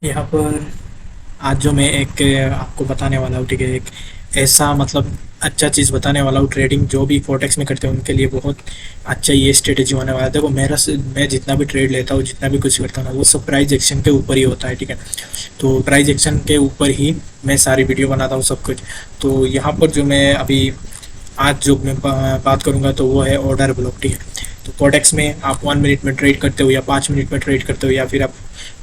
यहाँ पर आज जो मैं एक आपको बताने वाला हूँ, ठीक है। एक ऐसा मतलब अच्छा चीज़ बताने वाला हूँ। ट्रेडिंग जो भी फोरेक्स में करते हैं उनके लिए बहुत अच्छा ये स्ट्रेटेजी होने वाला है। देखो मैं जितना भी ट्रेड लेता हूँ, जितना भी कुछ करता हूँ ना, वो सब प्राइस एक्शन के ऊपर ही होता है, ठीक है। तो प्राइस एक्शन के ऊपर ही मैं सारी वीडियो बनाता हूँ, सब कुछ। तो यहाँ पर जो मैं अभी आज जो मैं बात करूंगा तो वो है ऑर्डर ब्लॉक, ठीक है। तो कोडेक्स में आप 1 मिनट में ट्रेड करते हो या 5 मिनट में ट्रेड करते हो, या फिर आप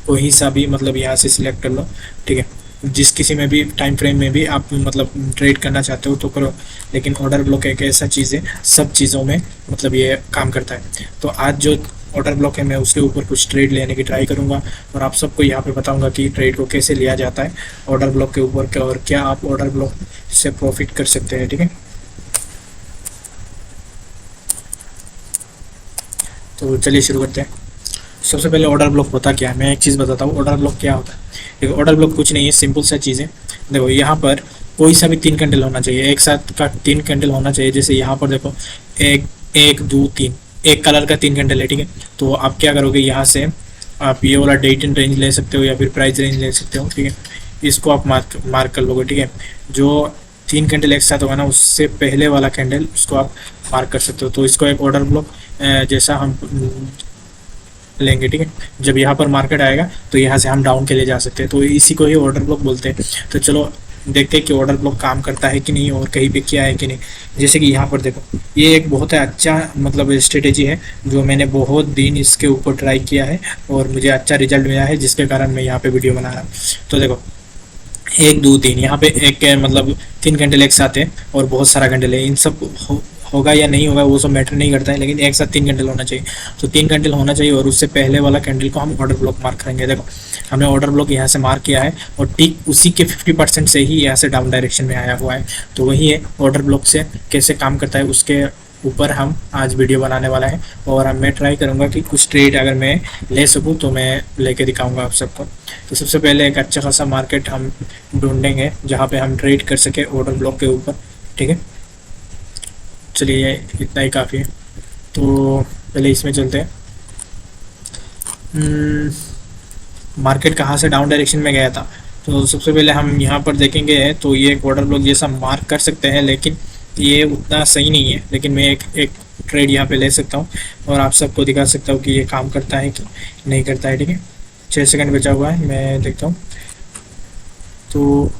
कोई सा भी मतलब यहाँ से सिलेक्ट कर लो, ठीक है। जिस किसी में भी टाइम फ्रेम में भी आप मतलब ट्रेड करना चाहते हो तो करो। लेकिन ऑर्डर ब्लॉक एक ऐसा चीज़ है, सब चीज़ों में मतलब ये काम करता है। तो आज जो ऑर्डर ब्लॉक है मैं उसके ऊपर कुछ ट्रेड लेने की ट्राई करूंगा, और आप सबको यहाँ पे बताऊंगा कि ट्रेड को कैसे लिया जाता है ऑर्डर ब्लॉक के ऊपर, और क्या आप ऑर्डर ब्लॉक से प्रॉफिट कर सकते हैं, ठीक है। तो चलिए शुरू करते हैं। सबसे पहले ऑर्डर ब्लॉक होता क्या है, मैं एक चीज़ बताता हूँ ऑर्डर ब्लॉक क्या होता है। देखो ऑर्डर ब्लॉक कुछ नहीं है, सिंपल सा चीज़ है। देखो यहाँ पर कोई सा भी 3 कैंडल होना चाहिए, एक साथ का 3 कैंडल होना चाहिए। जैसे यहाँ पर देखो, एक एक दो तीन, एक कलर का 3 कैंडल है, ठीक है। तो आप क्या करोगे, यहाँ से आप ये वाला डेट एंड रेंज ले सकते हो या फिर प्राइस रेंज ले सकते हो, ठीक है। इसको आप मार्क मार्क कर लोगे, ठीक है। जो 3 कैंडल एक साथ होगा ना, उससे पहले वाला कैंडल उसको आप मार्क कर सकते हो। तो इसको एक ऑर्डर ब्लॉक जैसा हम लेंगे, ठीक है। जब यहाँ पर मार्केट आएगा तो यहाँ से हम डाउन के लिए जा सकते हैं, तो इसी को ही ऑर्डर ब्लॉक बोलते हैं। तो चलो देखते हैं कि ऑर्डर ब्लॉक काम करता है कि नहीं, और कहीं पे क्या है कि नहीं। जैसे कि यहाँ पर देखो, ये एक बहुत अच्छा मतलब स्ट्रेटेजी है, जो मैंने बहुत दिन इसके ऊपर ट्राई किया है और मुझे अच्छा रिजल्ट मिला है, जिसके कारण मैं यहाँ पे वीडियो बना रहा हूँ। तो देखो, एक दो तीन, यहाँ पे एक मतलब 3 घंटे एक साथ है और बहुत सारा घंटे है। इन सब होगा या नहीं होगा वो सब मैटर नहीं करता है, लेकिन एक साथ 3 घंटे होना चाहिए। तो 3 घंटे होना चाहिए, और उससे पहले वाला कैंडल को हम ऑर्डर ब्लॉक मार्क करेंगे। देखो हमने ऑर्डर ब्लॉक यहाँ से मार्क किया है, और ठीक उसी के 50% से ही यहाँ से डाउन डायरेक्शन में आया हुआ है। तो वही है ऑर्डर ब्लॉक से कैसे काम करता है, उसके ऊपर हम आज वीडियो बनाने वाला है। और मैं ट्राई करूँगा कि कुछ ट्रेड अगर मैं ले सकूँ तो मैं लेके दिखाऊँगा आप सबको। तो सबसे पहले एक अच्छा खासा मार्केट हम ढूंढेंगे जहाँ पे हम ट्रेड कर सके ऑर्डर ब्लॉक के ऊपर, ठीक है। चलिए इतना ही काफ़ी है। तो पहले इसमें चलते हैं। मार्केट कहाँ से डाउन डायरेक्शन में गया था, तो सबसे पहले हम यहाँ पर देखेंगे। तो ये एक ऑर्डर ब्लॉक जैसा मार्क कर सकते हैं, लेकिन ये उतना सही नहीं है। लेकिन मैं एक ट्रेड यहाँ पे ले सकता हूँ और आप सबको दिखा सकता हूँ कि ये काम करता है कि नहीं करता है, ठीक है। 6 सेकंड बचा हुआ है, मैं देखता हूँ। तो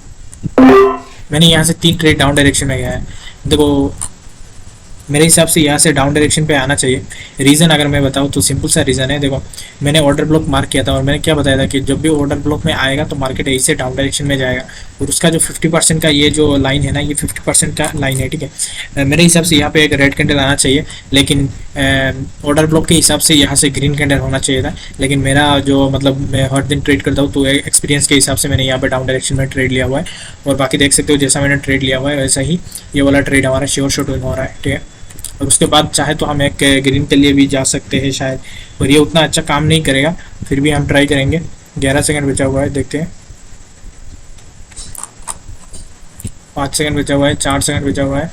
मैंने यहाँ से 3 ट्रेड डाउन डायरेक्शन में गया है। देखो मेरे हिसाब से यहाँ से डाउन डायरेक्शन पे आना चाहिए। रीज़न अगर मैं बताऊँ तो सिंपल सा रीज़न है। देखो मैंने ऑर्डर ब्लॉक मार्क किया था, और मैंने क्या बताया था कि जब भी ऑर्डर ब्लॉक में आएगा तो मार्केट ऐसे डाउन डायरेक्शन में जाएगा, और उसका जो 50% का ये जो लाइन है ना, ये 50% का लाइन है, ठीक है। मेरे हिसाब से यहाँ पे एक रेड कैंडल आना चाहिए, लेकिन ऑर्डर ब्लॉक के हिसाब से यहाँ से ग्रीन कैंडल होना चाहिए था। लेकिन मेरा जो मतलब मैं हर दिन ट्रेड करता हूँ, तो एक्सपीरियंस के हिसाब से मैंने यहाँ पे डाउन डायरेक्शन में ट्रेड लिया हुआ है। और बाकी देख सकते हो जैसा मैंने ट्रेड लिया हुआ है वैसा ही ये वाला ट्रेड हमारा श्योर शॉट हो रहा है, ठीक है। और उसके बाद चाहे तो हम एक ग्रीन के लिए भी जा सकते हैं शायद, पर ये उतना अच्छा काम नहीं करेगा, फिर भी हम ट्राई करेंगे। 11 सेकंड बचा हुआ है, देखते हैं। 5 सेकंड बचा हुआ है, 4 सेकंड बचा हुआ है।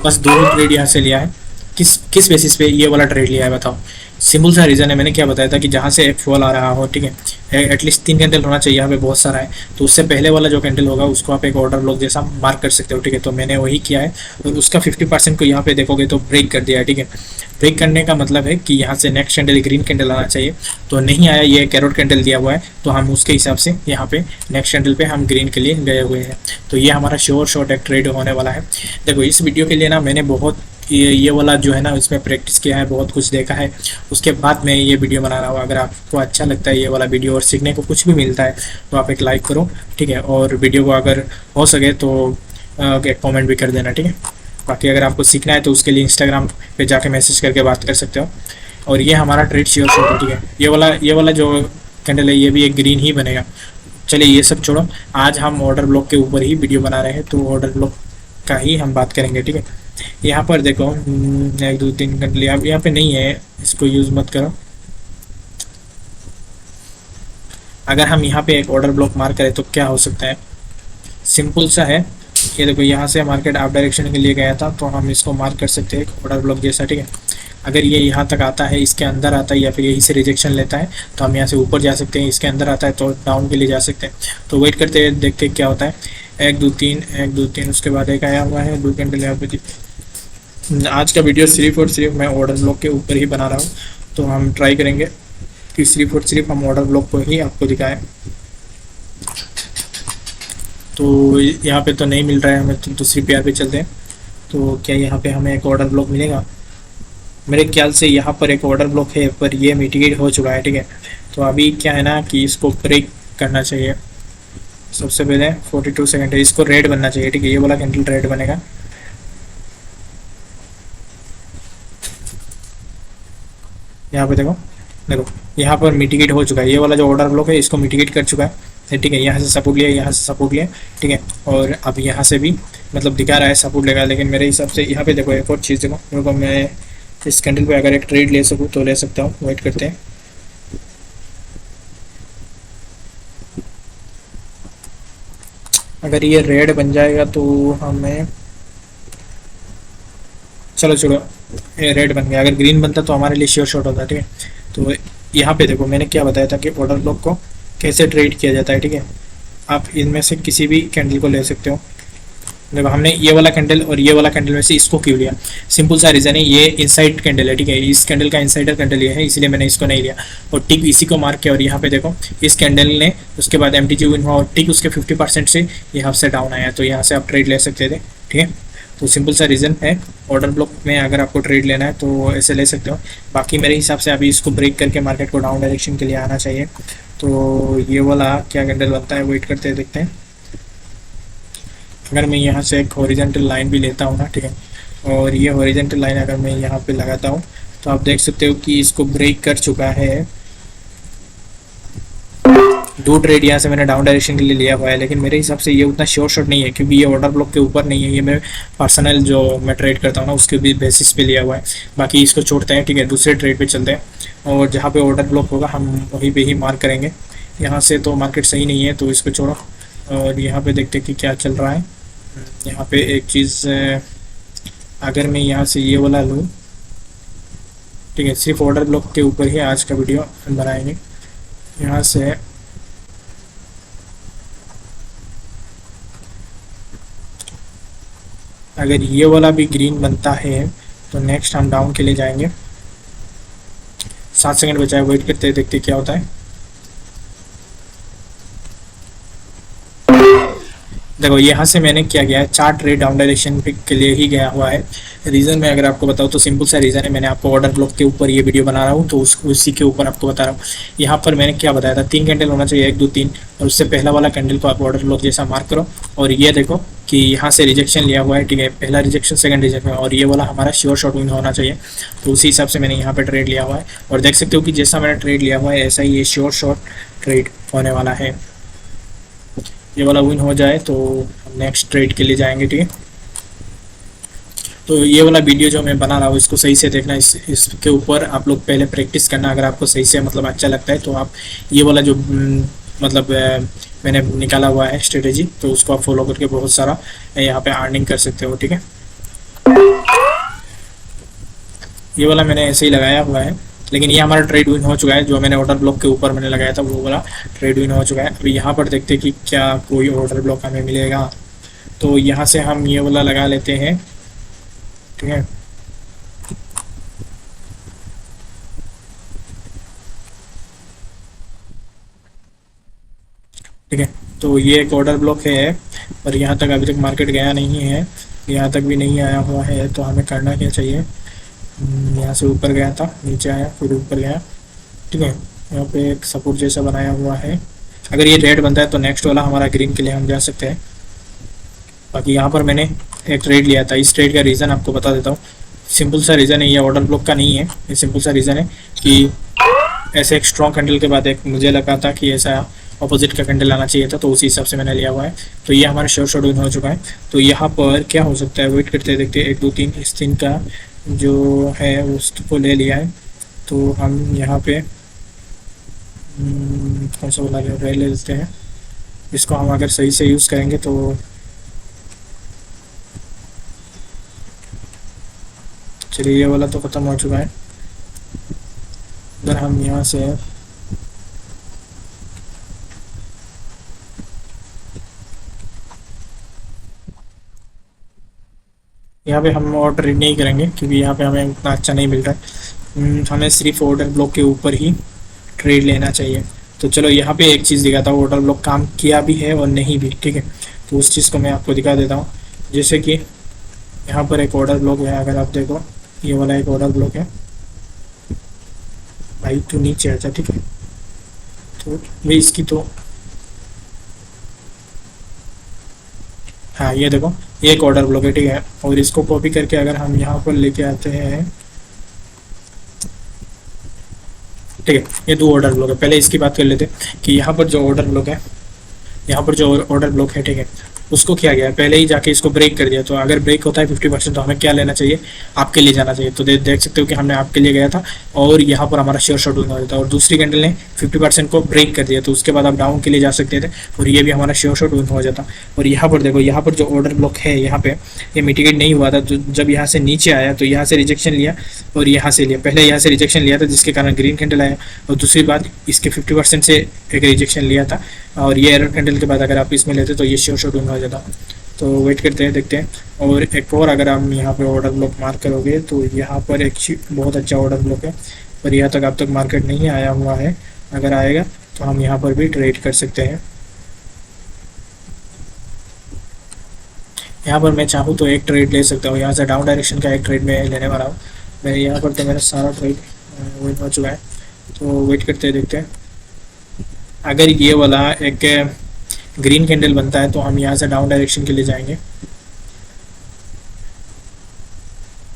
बस दो ही ट्रेड यहाँ से लिया है। किस किस बेसिस पे ये वाला ट्रेड लिया है बताओ। सिंपल सा रीज़न है, मैंने क्या बताया था कि जहाँ से एक फॉल आ रहा हो, ठीक है, एटलीस्ट 3 कैंडल होना चाहिए। यहाँ पे बहुत सारा है, तो उससे पहले वाला जो कैंडल होगा उसको आप एक ऑर्डर ब्लॉक जैसा मार्क कर सकते हो, ठीक है। तो मैंने वही किया है, और उसका 50% को यहाँ पे देखोगे तो ब्रेक कर दिया है, ठीक है। ब्रेक करने का मतलब है कि यहाँ से नेक्स्ट कैंडल ग्रीन कैंडल आना चाहिए, तो नहीं आया, ये कैरोट कैंडल दिया हुआ है, तो हम उसके हिसाब से यहाँ पे नेक्स्ट कैंडल पे हम ग्रीन के लिए गए हुए हैं। तो ये हमारा श्योर शॉट एक ट्रेड होने वाला है। देखो इस वीडियो के लिए ना मैंने बहुत ये वाला जो है ना इसमें प्रैक्टिस किया है, बहुत कुछ देखा है, उसके बाद मैं ये वीडियो बना रहा हूँ। अगर आपको अच्छा लगता है ये वाला वीडियो और सीखने को कुछ भी मिलता है तो आप एक लाइक करो, ठीक है। और वीडियो को अगर हो सके तो एक कमेंट भी कर देना, ठीक है। बाकी अगर आपको सीखना है तो उसके लिए इंस्टाग्राम पे जाके मैसेज करके बात कर सकते हो। और ये हमारा ट्रेड श्योर शॉट है, ठीक है। ये वाला जो कैंडल है ये भी एक ग्रीन ही बनेगा। चलिए ये सब छोड़ो, आज हम ऑर्डर ब्लॉक के ऊपर ही वीडियो बना रहे हैं, तो ऑर्डर ब्लॉक का ही हम बात करेंगे, ठीक है। यहाँ पर देखो 1 2 3 घंटे यहाँ पे नहीं है, इसको यूज़ मत करो। अगर हम यहाँ पे एक ऑर्डर ब्लॉक मार्क करें तो क्या हो सकता है, सिंपल सा है। ये देखो यहाँ से मार्केट अप डायरेक्शन के लिए गया था, तो हम इसको मार्क कर सकते हैं ऑर्डर ब्लॉक जैसा, ठीक है। अगर ये यहाँ तक आता है, इसके अंदर आता है या फिर यहीं से रिजेक्शन लेता है तो हम यहाँ से ऊपर जा सकते हैं, इसके अंदर आता है तो डाउन के लिए जा सकते हैं। तो वेट करते हैं, देखते हैं क्या होता है। 1 2 3 1 2 3 उसके बाद एक आया हुआ है 2 कैंडल यहाँ पे। आज का वीडियो सिर्फ और सिर्फ मैं ऑर्डर ब्लॉक के ऊपर ही बना रहा हूँ, तो हम ट्राई करेंगे कि सिर्फ और सिर्फ हम ऑर्डर ब्लॉक को ही आपको दिखाएं। तो यहाँ पे तो नहीं मिल रहा है हमें, तो दूसरी पेयर पे चलते हैं। तो क्या यहाँ पे हमें एक ऑर्डर ब्लॉक मिलेगा? मेरे ख्याल से यहाँ पर एक ऑर्डर ब्लॉक है, पर ये मिटिगेट हो चुका है, ठीक है। तो अभी क्या है ना कि इसको ब्रेक करना चाहिए। सबसे पहले 42 सेकंड है, इसको रेड बनना चाहिए, ठीक है। ये वाला कैंडल रेड बनेगा। यहाँ पे देखो देखो, यहाँ पर मिटिगेट हो चुका है। ये वाला जो ऑर्डर ब्लॉक है इसको मिटिगेट कर चुका है, ठीक है। यहाँ से सपोर्ट लिया, यहाँ से सपोर्ट लिया, ठीक है। और अब यहाँ से भी मतलब दिखा रहा है सपोर्ट लेगा, लेकिन मेरे हिसाब से यहाँ पे देखो एक और चीज़ देखो, मेरे को मैं इस कैंडल पे अगर एक ट्रेड ले सकूँ तो ले सकता हूँ। वेट करते हैं। अगर ये रेड बन जाएगा तो हमें, चलो चलो, ये रेड बन गया। अगर ग्रीन बनता तो हमारे लिए श्योर शॉट होता, ठीक है। तो यहाँ पे देखो मैंने क्या बताया था कि ऑर्डर ब्लॉक को कैसे ट्रेड किया जाता है, ठीक है। आप इनमें से किसी भी कैंडल को ले सकते हो। देखो हमने ये वाला कैंडल और ये वाला कैंडल में से इसको क्यों लिया? सिंपल सा रीज़न है, ये इनसाइड कैंडल है, ठीक है। इस कैंडल का इनसाइडर कैंडल ये है, इसलिए मैंने इसको नहीं लिया और टिक इसी को मार्क किया। और यहाँ पे देखो इस कैंडल ने उसके बाद एम टी विन हुआ और टिक उसके 50% से यहाँ से डाउन आया, तो यहाँ से आप ट्रेड ले सकते थे, ठीक है। तो सिंपल सा रीज़न है, ऑर्डर ब्लॉक में अगर आपको ट्रेड लेना है तो ऐसे ले सकते हो। बाकी मेरे हिसाब से अभी इसको ब्रेक करके मार्केट को डाउन डायरेक्शन के लिए आना चाहिए। तो ये वाला क्या कैंडल बनता है, वेट करते हैं, देखते हैं। अगर मैं यहाँ से एक हॉरिजॉन्टल लाइन भी लेता हूँ ना, ठीक है, और ये हॉरिजॉन्टल लाइन अगर मैं यहाँ पे लगाता हूँ तो आप देख सकते हो कि इसको ब्रेक कर चुका है। 2 ट्रेड यहाँ से मैंने डाउन डायरेक्शन के लिए लिया हुआ है, लेकिन मेरे हिसाब से ये उतना श्योर शॉट नहीं है, क्योंकि ये ऑर्डर ब्लॉक के ऊपर नहीं है। ये मैं पर्सनल जो मैं ट्रेड करता हूँ ना उसके भी बेसिस पे लिया हुआ है। बाकी इसको छोड़ते हैं, ठीक है, दूसरे ट्रेड पे चलते हैं और जहाँ पे ऑर्डर ब्लॉक होगा हम वहीं पे ही मार्क करेंगे। यहाँ से तो मार्केट सही नहीं है तो इसको छोड़ो और यहाँ पे देखते हैं कि क्या चल रहा है। यहाँ पे एक चीज़, अगर मैं यहाँ से ये वाला लूँ, ठीक है, सिर्फ ऑर्डर ब्लॉक के ऊपर ही आज का वीडियो हम बनाएंगे। यहाँ से अगर ये वाला भी ग्रीन बनता है तो नेक्स्ट हम डाउन के लिए जाएंगे। 7 सेकंड बचा है, वेट करते हैं, देखते क्या होता है। देखो यहाँ से मैंने क्या किया है, 4 ट्रेड डाउन डायरेक्शन के लिए ही गया हुआ है। रीज़न मैं अगर आपको बताऊँ तो सिंपल सा रीज़न है, मैंने आपको ऑर्डर ब्लॉक के ऊपर ये वीडियो बना रहा हूँ तो उसी के ऊपर आपको बता रहा हूँ। यहाँ पर मैंने क्या बताया था, 3 कैंडल होना चाहिए, 1 2 3, और उससे पहला वाला कैंडल को आप ऑर्डर ब्लॉक जैसा मार्क करो। और ये देखो कि यहाँ से रिजेक्शन लिया हुआ है, ठीक है, पहला रिजेक्शन, सेकंड रिजेक्शन, और ये वाला हमारा श्योर शॉट विन होना चाहिए। तो उसी हिसाब से मैंने यहाँ पे ट्रेड लिया हुआ है और देख सकते हो कि जैसा मैंने ट्रेड लिया हुआ है ऐसा ही ये श्योर शॉट ट्रेड होने वाला है। ये वाला विन हो जाए तो नेक्स्ट ट्रेड के लिए जाएंगे, ठीक है। तो ये वाला वीडियो जो मैं बना रहा हूँ इसको सही से देखना, इसके ऊपर आप लोग पहले प्रैक्टिस करना। अगर आपको सही से मतलब अच्छा लगता है तो आप ये वाला जो मतलब मैंने निकाला हुआ है स्ट्रेटेजी, तो उसको आप फॉलो करके बहुत सारा यहाँ पे अर्निंग कर सकते हो, ठीक है। ये वाला मैंने ऐसे ही लगाया हुआ है, लेकिन ये हमारा ट्रेड विन हो चुका है। जो मैंने ऑर्डर ब्लॉक के ऊपर मैंने लगाया था वो वाला ट्रेड विन हो चुका है। अभी यहाँ पर देखते हैं कि क्या कोई ऑर्डर ब्लॉक हमें मिलेगा। तो यहाँ से हम ये वाला लगा लेते हैं, ठीक है। ठीक है, तो ये एक ऑर्डर ब्लॉक है और यहाँ तक अभी तक मार्केट गया नहीं है, यहाँ तक भी नहीं आया हुआ है। तो हमें करना क्या चाहिए, यहाँ से ऊपर गया था, नीचे आया, फिर ऊपर गया, ठीक है। यहाँ पे एक सपोर्ट जैसा बनाया हुआ है। अगर ये रेड बनता है तो नेक्स्ट वाला हमारा ग्रीन के लिए हम जा सकते हैं। बाकी यहाँ पर मैंने एक ट्रेड लिया था, इस ट्रेड का रीज़न आपको बता देता हूँ। सिंपल सा रीज़न है, ये ऑर्डर ब्लॉक का नहीं है, ये सिंपल सा रीज़न है कि ऐसे एक स्ट्रॉन्ग कैंडल के बाद एक मुझे लगा था कि ऐसा अपोजिट का कैंडल आना चाहिए था, तो उसी हिसाब से मैंने लिया हुआ है। तो ये हमारा श्योर शॉट विन हो चुका है। तो यहाँ पर क्या हो सकता है, वेट करते देखते, 1 2 3 इस 3 का जो है उसको ले लिया है। तो हम यहाँ पे कौन सा वाला ले लेते हैं, इसको हम अगर सही से यूज़ करेंगे तो चलिए ये वाला तो ख़त्म हो चुका है। अगर हम यहाँ से यहाँ पे हम और ट्रेड नहीं करेंगे क्योंकि यहाँ पे हमें उतना अच्छा नहीं मिल रहा है। हमें सिर्फ ऑर्डर ब्लॉक के ऊपर ही ट्रेड लेना चाहिए। तो चलो यहाँ पे एक चीज़ दिखाता हूँ, ऑर्डर ब्लॉक काम किया भी है और नहीं भी, ठीक है। तो उस चीज़ को मैं आपको दिखा देता हूँ। जैसे कि यहाँ पर एक ऑर्डर ब्लॉक है, अगर आप देखो ये वाला एक ऑर्डर ब्लॉक है। भाई तू नीचे आजा, ठीक है। तो वे इसकी तो हाँ ये देखो, ये एक ऑर्डर ब्लॉक है, ठीक है। और इसको कॉपी करके अगर हम यहाँ पर लेके आते हैं, ठीक है। ये दो ऑर्डर ब्लॉक है। पहले इसकी बात कर लेते हैं कि यहाँ पर जो ऑर्डर ब्लॉक है, यहाँ पर जो ऑर्डर ब्लॉक है, ठीक है, उसको क्या गया है, पहले ही जाके इसको ब्रेक कर दिया। तो अगर ब्रेक होता है 50% तो हमें क्या लेना चाहिए, आपके लिए जाना चाहिए। तो देख सकते हो कि हमने आपके लिए गया था और यहाँ पर हमारा शेयर शॉर्ट हो जाता। और दूसरी कैंडल ने 50% को ब्रेक कर दिया, तो उसके बाद आप डाउन के लिए जा सकते थे और ये भी हमारा शेयर शॉर्ट हो जाता। और यहाँ पर देखो, यहाँ पर जो ऑर्डर ब्लॉक है, यहाँ पे ये मिटिगेट नहीं हुआ था। तो जब यहाँ से नीचे आया तो यहाँ से रिजेक्शन लिया और यहाँ से लिया। पहले यहाँ से रिजेक्शन लिया था जिसके कारण ग्रीन कैंडल आया, और दूसरी बात इसके 50% से एक रिजेक्शन लिया था। और ये एरर कैंडल के बाद अगर आप इसमें लेते तो ये शेयर शॉर्ट हो जाता। तो वेट करते हैं, देखते हैं। और एक और अगर हम यहाँ पे ऑर्डर ब्लॉक मार्क करोगे तो यहाँ पर एक बहुत अच्छा ऑर्डर ब्लॉक है, पर यहाँ तक अब तक मार्केट नहीं आया हुआ है। अगर आएगा तो हम यहाँ पर भी ट्रेड कर सकते हैं। यहाँ पर मैं चाहूँ तो एक ट्रेड ले सकता हूँ। यहाँ से डाउन डायरेक्शन का एक ट्रेड मैं लेने वाला हूँ। मेरे यहाँ पर तो मेरा सारा ट्रेड विन हो चुका है। तो वेट करते हैं, देखते हैं। अगर ये वाला एक ग्रीन कैंडल बनता है तो हम यहाँ से डाउन डायरेक्शन के लिए जाएंगे।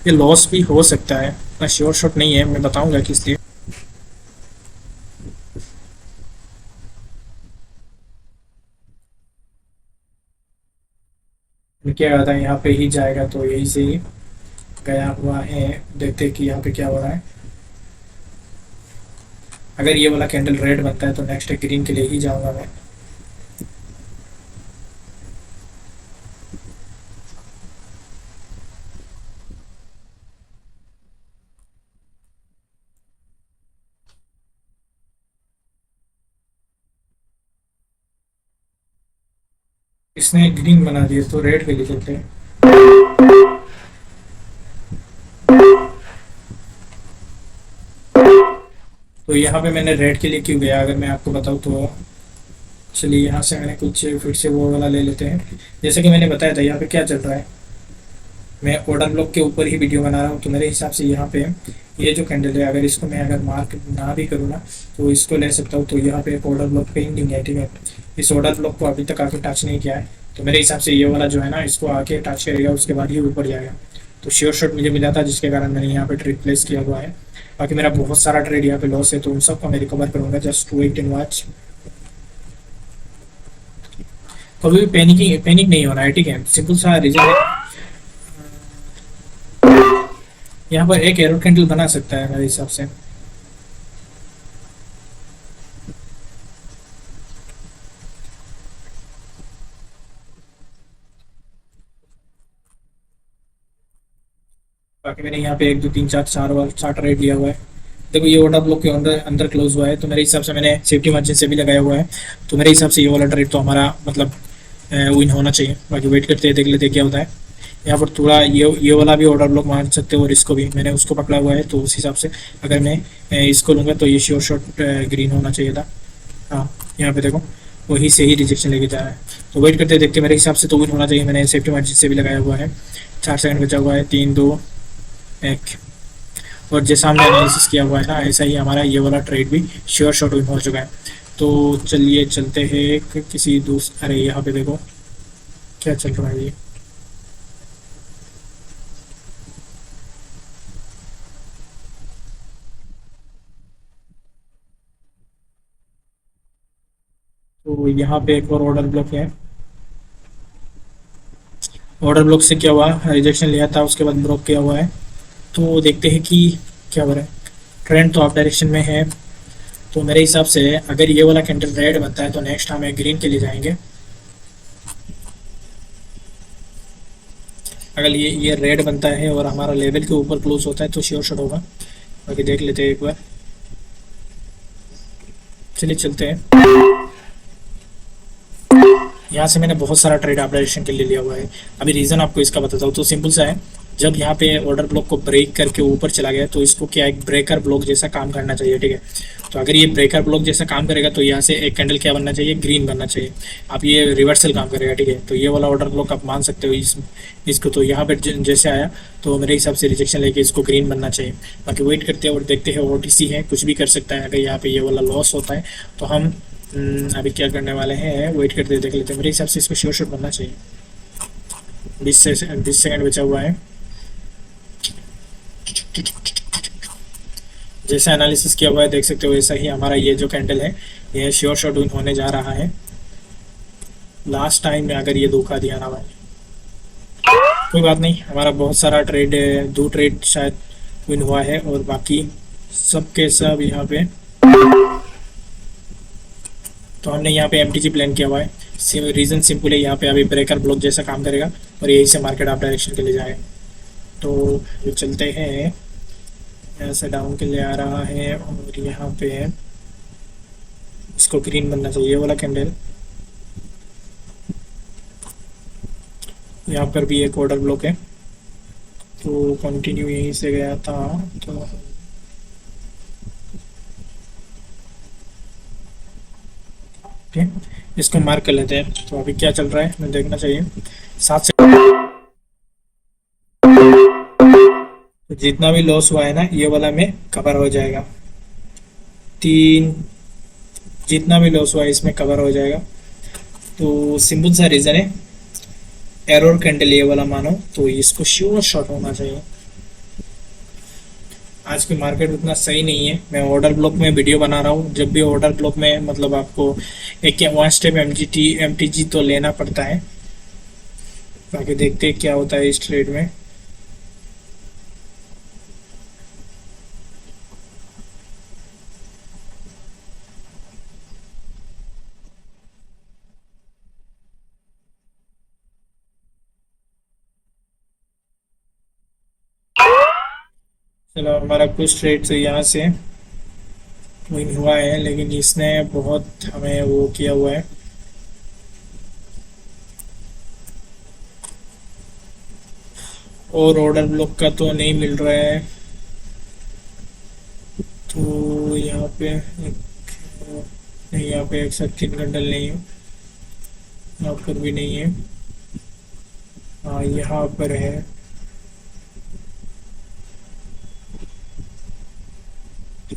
ये लॉस भी हो सकता है, ना श्योर शॉट नहीं है, मैं बताऊंगा किस लिए। क्या आता है, यहाँ पे ही जाएगा तो यही से ही गया हुआ है। देखते हैं कि यहाँ पे क्या हो रहा है। अगर ये वाला कैंडल रेड बनता है तो नेक्स्ट ग्रीन के लिए ही जाऊंगा मैं। इसने ग्रीन बना दिया तो रेड के लिए चलते हैं। तो यहाँ पे मैंने रेड के लिए क्यों गया, अगर मैं आपको बताऊँ तो चलिए यहाँ से मैंने कुछ फिर से वो वाला ले लेते हैं। जैसे कि मैंने बताया था यहाँ पे क्या चल रहा है, मैं ऑर्डर ब्लॉक के ऊपर ही वीडियो बना रहा हूँ। तो मेरे हिसाब से यहाँ पे ये जो कैंडल है, अगर इसको मैं अगर मार्क ना भी करूँ ना तो इसको ले सकता हूँ। तो यहाँ पे एक ऑर्डर ब्लॉक पेंडिंग है, ठीक है। इस ऑर्डर ब्लॉक को अभी तक आके टच नहीं किया है, तो मेरे हिसाब से ये वाला जो है ना, इसको आके टच करेगा, उसके बाद ही ऊपर जाएगा। तो श्योर शॉट मुझे मिला था जिसके कारण मैंने यहाँ पे ट्रेड प्लेस किया हुआ है। बाकी मेरा बहुत सारा ट्रेड यहाँ पे लॉस है, तो उन सबको मैं रिकवर करूँगा। Just wait and watch. कभी भी पैनिक नहीं होना है, ठीक है। सिंपल सा रीजन है, यहाँ पर एक एरो कैंडल बना सकता है मेरे हिसाब से। बाकी मैंने यहाँ पे 1 2 3 4 चार ट्रेड लिया हुआ है। देखो ये ऑर्डर ब्लॉक के अंदर अंदर क्लोज हुआ है, तो मेरे हिसाब से मैंने सेफ्टी मार्जिन से भी लगाया हुआ है। तो मेरे हिसाब से ये वाला ट्रेड तो हमारा मतलब विन होना चाहिए। बाकी वेट करते हैं, देख लेते हैं क्या होता है। यहाँ पर थोड़ा ये वाला भी ऑर्डर ब्लॉक मान सकते हो और इसको भी मैंने उसको पकड़ा हुआ है। तो उस हिसाब से अगर मैं इसको लूँगा तो ये श्योर शॉट ग्रीन होना चाहिए था। हाँ यहाँ पे देखो वही से ही रिजेक्शन लेके जा रहा है। तो वेट करते देखते, मेरे हिसाब से तो विन होना चाहिए। मैंने सेफ्टी मार्जिन से भी लगाया हुआ है। 4 सेकंड बचा हुआ है, 3 2 1। और जैसा हमने एनालिसिस किया हुआ है ना, ऐसा ही हमारा ये वाला ट्रेड भी श्योर शॉट विन हो चुका है। तो चलिए चलते हैं किसी दूसरे। अरे यहाँ पे देखो क्या चल रहा है ये। तो यहाँ पे एक और ऑर्डर ब्लॉक है। ऑर्डर ब्लॉक से क्या हुआ, रिजेक्शन लिया था, उसके बाद ब्लॉक किया हुआ है। तो देखते हैं कि क्या हो रहा है। ट्रेंड तो अप डायरेक्शन में है। तो मेरे हिसाब से अगर ये वाला कैंडल रेड बनता है तो नेक्स्ट हम ग्रीन के लिए जाएंगे। अगर ये रेड बनता है और हमारा लेवल के ऊपर क्लोज होता है तो श्योर शॉट होगा। बाकी देख लेते हैं एक बार। चलिए चलते हैं। यहाँ से मैंने बहुत सारा ट्रेड ऑपरेशन के लिए लिया हुआ है। अभी रीज़न आपको इसका बताता हूँ। तो सिंपल सा है, जब यहाँ पे ऑर्डर ब्लॉक को ब्रेक करके ऊपर चला गया तो इसको क्या एक ब्रेकर ब्लॉक जैसा काम करना चाहिए, ठीक है। तो अगर ये ब्रेकर ब्लॉक जैसा काम करेगा तो यहाँ से एक कैंडल क्या बनना चाहिए, ग्रीन बनना चाहिए। अब ये रिवर्सल काम करेगा, ठीक है। तो ये वाला ऑर्डर ब्लॉक आप मान सकते हो इसको। तो यहाँ पर जैसे आया तो मेरे हिसाब से रिजेक्शन लेके इसको ग्रीन बनना चाहिए। बाकी वेट करते हैं और देखते हैं। OTC है, कुछ भी कर सकता है। अगर यहाँ पे ये वाला लॉस होता है तो हम अभी क्या करने वाले हैं, वेट करते देख लेते हैं। मेरे हिसाब से इसको श्योर शॉट बनना चाहिए। 20 सेकंड बचा हुआ है। जैसा एनालिसिस किया हुआ है देख सकते हो, वैसा ही हमारा ये जो कैंडल है ये श्योर शॉट विन होने जा रहा है। लास्ट टाइम में अगर ये धोखा दिया ना भाई, कोई बात नहीं। हमारा बहुत सारा ट्रेड, 2 ट्रेड शायद विन हुआ है और बाकी सब के सब यहाँ पे। तो हमने यहाँ पे MTG प्लान किया हुआ है। रीज़न सिंपल है, यहाँ पे अभी ब्रेकर ब्लॉक जैसा काम करेगा और यही से मार्केट आप डायरेक्शन के लिए जाएगा। तो ये चलते हैं, यहाँ से डाउन के लिए आ रहा है और यहाँ पे इसको ग्रीन बनना चाहिए, ये वाला कैंडल। यहाँ पर भी एक ऑर्डर ब्लॉक है तो कंटिन्यू यहीं से गया था। तो ठीक, इसको मार्क कर लेते हैं। तो अभी क्या चल रहा है हमें देखना चाहिए। 7 से तो जितना भी लॉस हुआ है ना ये वाला में कवर हो जाएगा। 3 जितना भी लॉस हुआ है इसमें कवर हो जाएगा। तो सिंपल सा रीज़न है, एरर कैंडल ये वाला मानो तो इसको श्योर शॉट होना चाहिए। आज की मार्केट उतना सही नहीं है। मैं ऑर्डर ब्लॉक में वीडियो बना रहा हूँ। जब भी ऑर्डर ब्लॉक में मतलब आपको एक 1 स्टेप MTG तो लेना पड़ता है। बाकी देखते हैं क्या होता है इस ट्रेड में। चलो, हमारा कुछ ट्रेड तो यहाँ से विन हुआ है, लेकिन इसने बहुत हमें वो किया हुआ है। और ऑर्डर ब्लॉक का तो नहीं मिल रहा है। तो यहाँ पे एक नहीं, यहाँ पे एक साथ 3 कैंडल नहीं है, यहाँ पर भी नहीं है। हाँ यहाँ पर है।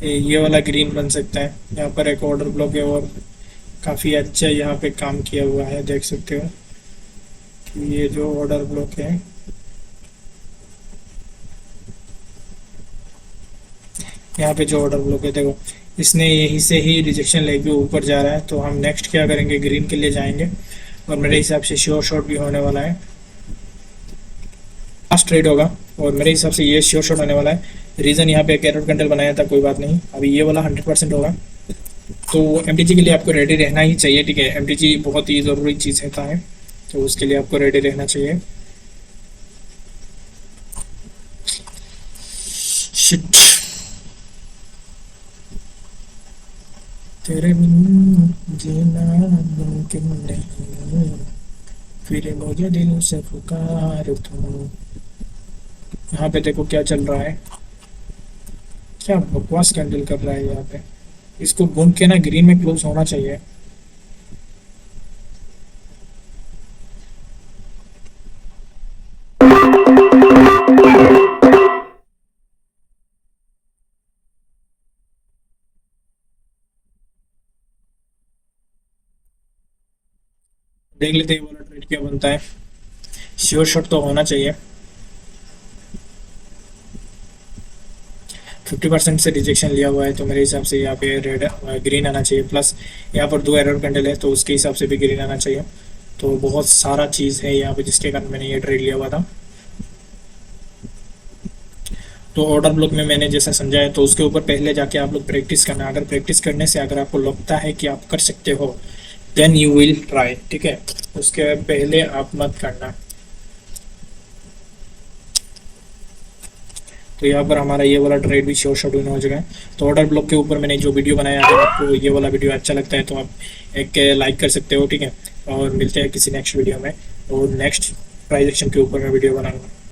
ये वाला ग्रीन बन सकता है। यहाँ पर एक ऑर्डर ब्लॉक है और काफ़ी अच्छा यहाँ पे काम किया हुआ है। देख सकते हो कि ये जो ऑर्डर ब्लॉक है, यहाँ पे जो ऑर्डर ब्लॉक है देखो, इसने यहीं से ही रिजेक्शन लेके ऊपर जा रहा है। तो हम नेक्स्ट क्या करेंगे, ग्रीन के लिए जाएंगे और मेरे हिसाब से श्योर शॉट भी होने वाला है। लास्ट ट्रेड होगा और मेरे हिसाब से ये श्योर शॉट होने वाला है। रीज़न यहाँ पे एक एरर कैंडल बनाया था, कोई बात नहीं। अभी ये वाला 100% होगा। तो MTG के लिए आपको रेडी रहना ही चाहिए, ठीक है। MTG बहुत ही ज़रूरी चीज़ है, तो उसके लिए आपको रेडी रहना चाहिए। शिट, तेरे बिन जीना मुमकिन नहीं, फिर मुझे दिल से पुकार तू। यहाँ पे देखो क्या चल रहा है, क्या बकवास कैंडल कर रहा है यहाँ पे। इसको घूम के ना ग्रीन में क्लोज होना चाहिए। देख लेते हैं वाला ट्रेड क्या बनता है। श्योर शॉट तो होना चाहिए। 50% से रिजेक्शन लिया हुआ है तो मेरे हिसाब से यहाँ पे रेड ग्रीन आना चाहिए। प्लस यहाँ पर 2 एरर कैंडल है तो उसके हिसाब से भी ग्रीन आना चाहिए। तो बहुत सारा चीज़ है यहाँ पे जिसके कारण मैंने ये ट्रेड लिया हुआ था। तो ऑर्डर ब्लॉक में मैंने जैसा समझाया तो उसके ऊपर पहले जाके आप लोग प्रैक्टिस करना। अगर प्रैक्टिस करने से अगर आपको लगता है कि आप कर सकते हो देन यू विल ट्राई, ठीक है। उसके पहले आप मत करना। तो यहाँ पर हमारा ये वाला ट्रेड भी श्योर शॉट विन हो चुका है। तो ऑर्डर ब्लॉक के ऊपर मैंने जो वीडियो बनाया, अगर आपको ये वाला वीडियो अच्छा लगता है तो आप एक लाइक कर सकते हो, ठीक है। और मिलते हैं किसी नेक्स्ट वीडियो में, और नेक्स्ट प्राइस एक्शन के ऊपर मैं वीडियो बनाऊंगा।